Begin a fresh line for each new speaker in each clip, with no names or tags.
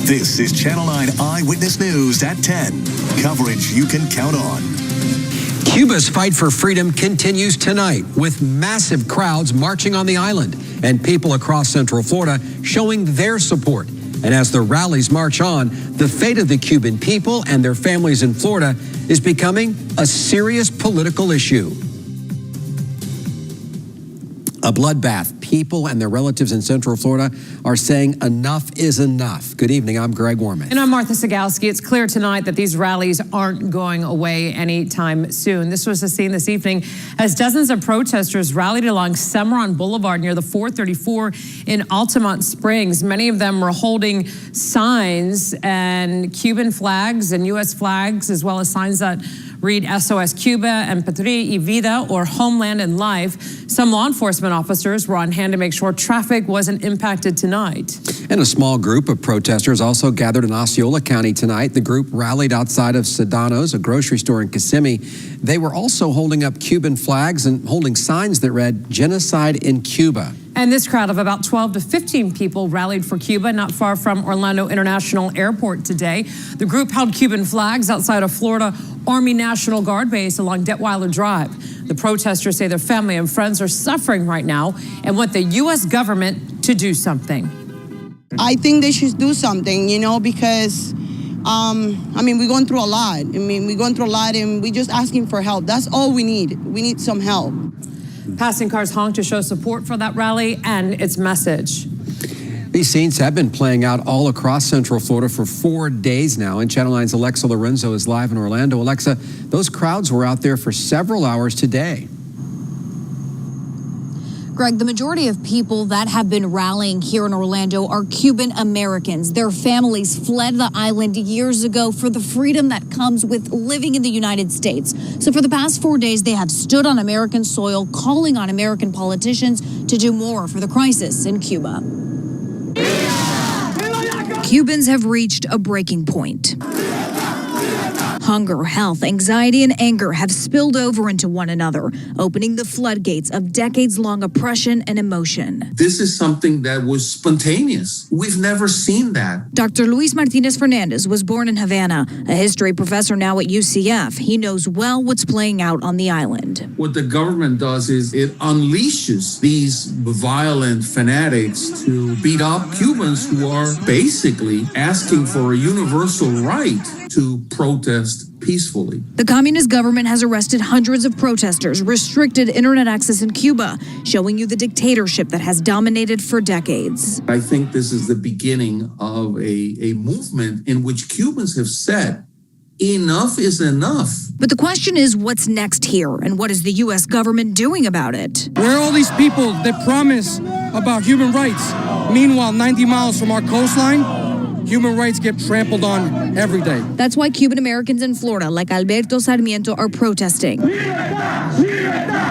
This is Channel 9 Eyewitness News at 10. Coverage you can count on.
Cuba's fight for freedom continues tonight with massive crowds marching on the island and people across Central Florida showing their support. And as the rallies march on, the fate of the Cuban people and their families in Florida is becoming a serious political issue. A bloodbath. People and their relatives in Central Florida are saying enough is enough. Good evening, I'm Greg Warman.
And I'm Martha Sigalski. It's clear tonight that these rallies aren't going away anytime soon. This was the scene this evening as dozens of protesters rallied along Cimarron Boulevard near the 434 in Altamont Springs. Many of them were holding signs and Cuban flags and U.S. flags, as well as signs that read SOS Cuba and Patria y Vida, or Homeland and Life. Some law enforcement officers were on hand to make sure traffic wasn't impacted tonight.
And a small group of protesters also gathered in Osceola County tonight. The group rallied outside of Sedano's, a grocery store in Kissimmee. They were also holding up Cuban flags and holding signs that read "Genocide in Cuba."
And this crowd of about 12 to 15 people rallied for Cuba not far from Orlando International Airport today. The group held Cuban flags outside a Florida Army National Guard base along Detweiler Drive. The protesters say their family and friends are suffering right now and want the U.S. government to do something.
I think they should do something, because, we're going through a lot. We're going through a lot and we're just asking for help. That's all we need. We need some help.
Passing cars honked to show support for that rally and its message.
These scenes have been playing out all across Central Florida for 4 days now. And Channel 9's Alexa Lorenzo is live in Orlando. Alexa, those crowds were out there for several hours today.
Greg, the majority of people that have been rallying here in Orlando are Cuban Americans. Their families fled the island years ago for the freedom that comes with living in the United States. So for the past 4 days, they have stood on American soil, calling on American politicians to do more for the crisis in Cuba. Cubans have reached a breaking point. Hunger, health, anxiety, and anger have spilled over into one another, opening the floodgates of decades-long oppression and emotion.
This is something that was spontaneous. We've never seen that.
Dr. Luis Martínez-Fernández was born in Havana, a history professor now at UCF. He knows well what's playing out on the island.
What the government does is it unleashes these violent fanatics to beat up Cubans who are basically asking for a universal right to protest peacefully.
The communist government has arrested hundreds of protesters, restricted internet access in Cuba, showing you the dictatorship that has dominated for decades.
I think this is the beginning of a movement in which Cubans have said, enough is enough.
But the question is, what's next here, and what is the U.S. government doing about it?
Where are all these people that promise about human rights? Meanwhile, 90 miles from our coastline, human rights get trampled on every day.
That's why Cuban Americans in Florida, like Alberto Sarmiento, are protesting.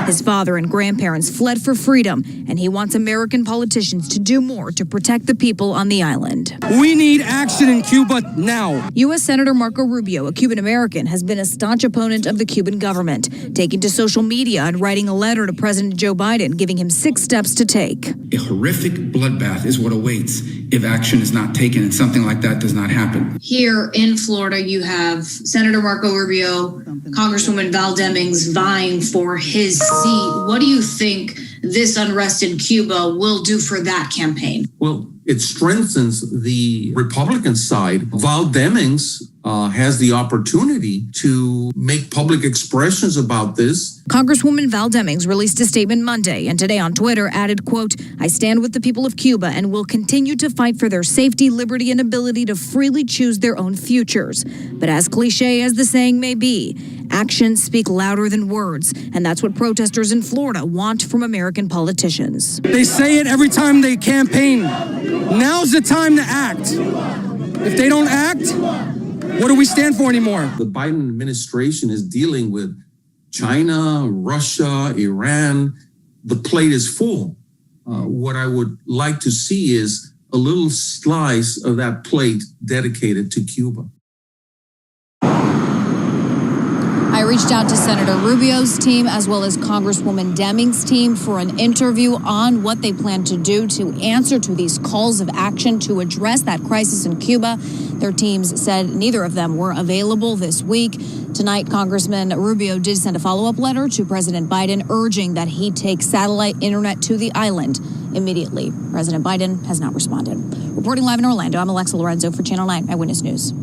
His father and grandparents fled for freedom, and he wants American politicians to do more to protect the people on the island.
We need action in Cuba now.
U.S. Senator Marco Rubio, a Cuban American, has been a staunch opponent of the Cuban government, taking to social media and writing a letter to President Joe Biden, giving him 6 steps to take.
A horrific bloodbath is what awaits if action is not taken, and something like that does not happen.
Here in Florida, you have Senator Marco Rubio, Congresswoman Val Demings vying for his seat. What do you think this unrest in Cuba will do for that campaign?
Well, it strengthens the Republican side. Val Demings has the opportunity to make public expressions about this.
Congresswoman Val Demings released a statement Monday and today on Twitter added, quote, "I stand with the people of Cuba and will continue to fight for their safety, liberty, and ability to freely choose their own futures. But as cliche as the saying may be, actions speak louder than words, and that's what protesters in Florida want from American politicians."
They say it every time they campaign. Now's the time to act. If they don't act, what do we stand for anymore?
The Biden administration is dealing with China, Russia, Iran. The plate is full. What I would like to see is a little slice of that plate dedicated to Cuba.
reached out to Senator Rubio's team as well as Congresswoman Deming's team for an interview on what they plan to do to answer to these calls of action to address that crisis in Cuba. Their teams said neither of them were available this week. Tonight, Congressman Rubio did send a follow-up letter to President Biden urging that he take satellite internet to the island immediately. President Biden has not responded. Reporting live in Orlando, I'm Alexa Lorenzo for Channel 9 Eyewitness News.